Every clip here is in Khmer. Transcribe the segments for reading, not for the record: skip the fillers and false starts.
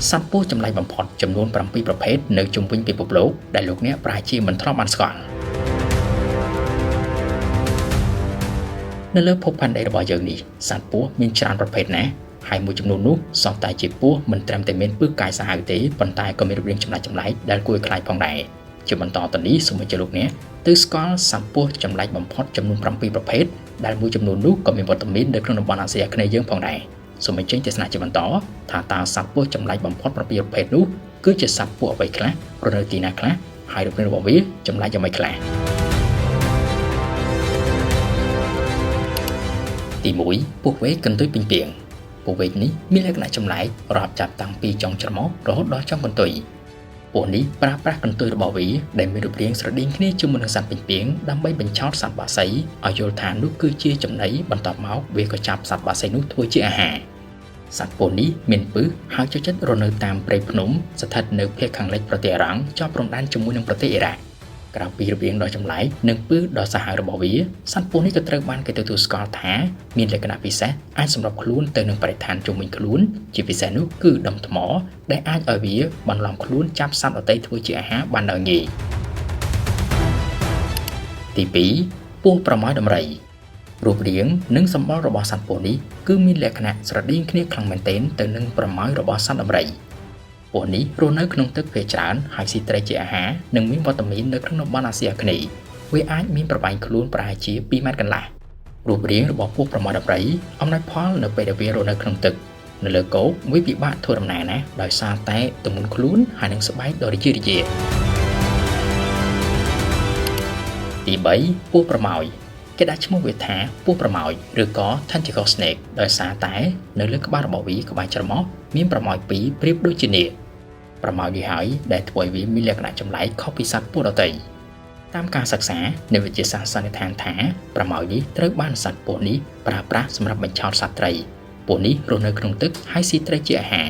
សត្វពស់ចម្លែកបំផុតចំនួន7ប្រភេទនៅជុំវិញពិភពលោកដែលលោកអ្នកប្រហែលជាមិនធ្លាប់បានស្គាល់នៅលើភពផែនដីរបស់យើងនេះសត្វពស់មានច្រើនប្រភេទណាស់ហើយមួយចំនួននោះសតតែជាពស់មិនត្រឹមតែមានពឹសកាយសាហាវទេប៉ុន្តែក៏មានរូបរាងចម្លែកដែលគួរឲ្យខ្លាចផងដែរជាបន្តទៅនេះសូមឲ្យលោកអ្នកទៅស្គាល់សត្វពស់ចម្លែកបំផុតចំនួន7ប្រភេទដែលមួយចំនួននោះក៏មានវត្តមាននៅក្នុងតំបន់អាស៊ីអាគ្នេយ៍យើងផងដែរសូមអញ្ជើញទស្សនាជាបន្តថាតើសត្វពស់ចម្លែកបំផុត7ប្រភេទនោះគឺជាសត្វពស់អ្វីខ្លះរស់នៅទីណាខ្លះហើយរូបរាងរបស់វាចម្លែកយ៉ាងម៉េចខ្លះទី1ពស់វែកកន្ទុយពីងពីងពស់វែកនេះមានលក្ខណៈចម្លែករាប់ចាប់តាំងពីចុងច្រមុះរហូតដល់ចុងកន្ទុយពស់នេះប្រើប្រាស់កន្ទុយរបស់វាដែលមានរូបរាងស្រដៀងគ្នាជាមួយនឹងសត្វពីងពីងដើម្បីបញ្ឆោតសត្វបក្សីឲ្យយល់ថានោះគឺជាចំណីបន្ទាប់មកវាក៏ចាប់សត្វបក្សីនោះធ្វើជាអាហារសត្វពស់នេះមានពឹសហើយចូលចិត្តរស់នៅតាមព្រៃភ្នំស្ថិតនៅភាគខាងលិចប្រទេសអារ៉ង់ជាប់ព្រំដែនជាមួយនឹងប្រទេសអ៊ីរ៉ាក់ក្រៅពីរូបរាងដ៏ចម្លែកនិងពឹសដ៏សាហាវរបស់វាសត្វពស់នេះក៏ត្រូវបានគេទទួលស្គាល់ថាមានលក្ខណៈពិសេសអាចសម្របខ្លួនទៅនឹងបរិស្ថានជុំវិញខ្លួនជាពិសេសនោះគឺដុំថ្មដែលអាចឲ្យវាបន្លំខ្លួនចាប់សត្វដទៃធ្វើជាអាហារបានដោយងាយទី2ពស់ប្រម៉ោយដំរីរូបរាងនិងសម្បុររបស់សត្វពស់នេះគឺមានលក្ខណៈស្រដៀងគ្នាខ្លាំងមែនទែនទៅនឹងប្រម៉ោយរបស់សត្វដំរីពស់នេះរស់នៅក្នុងទឹកភាគច្រើនហើយស៊ីត្រីជាអាហារនិងមានវត្តមាននៅក្នុងតំបន់អាស៊ីអាគ្នេយ៍វាអាចមានប្រវែងខ្លួនប្រហែលជា2ម៉ែត្រកន្លះរូបរាងរបស់ពស់ប្រម៉ោយដំរីអំណោយផលនៅពេលដែលវារស់នៅក្នុងទឹកនៅលើគោកវាពិបាកធ្វើដំណើរណាស់ដោយសារតែទម្ងន់ខ្លួនហើយនិងស្បែកដ៏រជារយាទី3ពស់ប្រម៉ោយគេដាក់ឈ្មោះវាថាពស់ប្រម៉ោយឬក៏ Tentacle Snake ដោយសារតែនៅលើក្បាលរបស់វាក្បាលច្រមុះមានប្រម៉ោយ2ប្រៀបដូចជានាគប្រម៉ោយនេះហើយដែលធ្វើឲ្យវាមានលក្ខណៈចម្លែកខុសពីសត្វពស់ដទៃតាមការសិក្សានៃវិទ្យាសាស្ត្រសន្និដ្ឋានថាប្រម៉ោយនេះត្រូវបានសត្វពស់នេះប្រើប្រាស់សម្រាប់បញ្ឆោតសត្វត្រីពស់នេះរស់នៅក្នុងទឹកហើយស៊ីត្រីជាអាហារ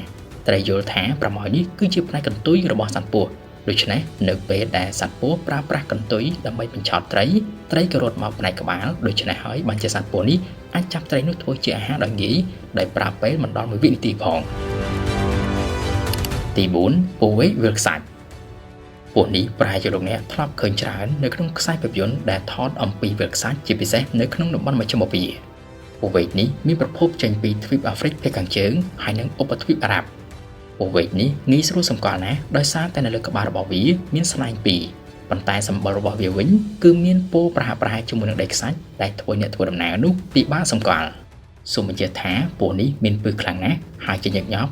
ត្រីយល់ថាប្រម៉ោយនេះគឺជាផ្នែកកន្ទុយរបស់សត្វពស់ដូច្នេះនៅពេលដែលសត្វពស់ប្រើប្រាស់កន្ទុយដើម្បីបញ្ឆោតត្រីក៏រត់មកផ្នែកក្បាលដូច្នេះហើយបានជាសត្វពស់នេះអាចចាប់ត្រីនោះធ្វើជាអាហារដោយងាយដោយប្រើពេលមិនដល់1វិនាទីផងទី4ពស់វែកវាលខ្សាច់ពស់នេះប្រហែលជាលោកអ្នកធ្លាប់ឃើញច្រើននៅក្នុងខ្សែភាពយន្តដែលថតអំពីវាលខ្សាច់ជាពិសេសនៅក្នុងតំបន់មជ្ឈិមបូព៌ាពស់វែកនេះមានប្រភពចេញពីទ្វីបអាហ្វ្រិកភាគខាងជើងហើយនិងឧបទ្វីបអារ៉ាប់ពស់វែកនេះងាយស្រួលសម្គាល់ណាស់ដោយសារតែនៅលើក្បាលរបស់វាមានស្នែង2ប៉ុន្តែសម្បុររបស់វាវិញគឺមានពណ៌ប្រហាក់ជាមួយនឹងដីខ្សាច់ដែលធ្វើអ្នកធ្វើដំណើរនោះពិបាកសម្គាល់សូមបញ្ជាក់ថាពស់នេះមានពឹសខ្លាំងណាស់ហើយជាញឹកញាប់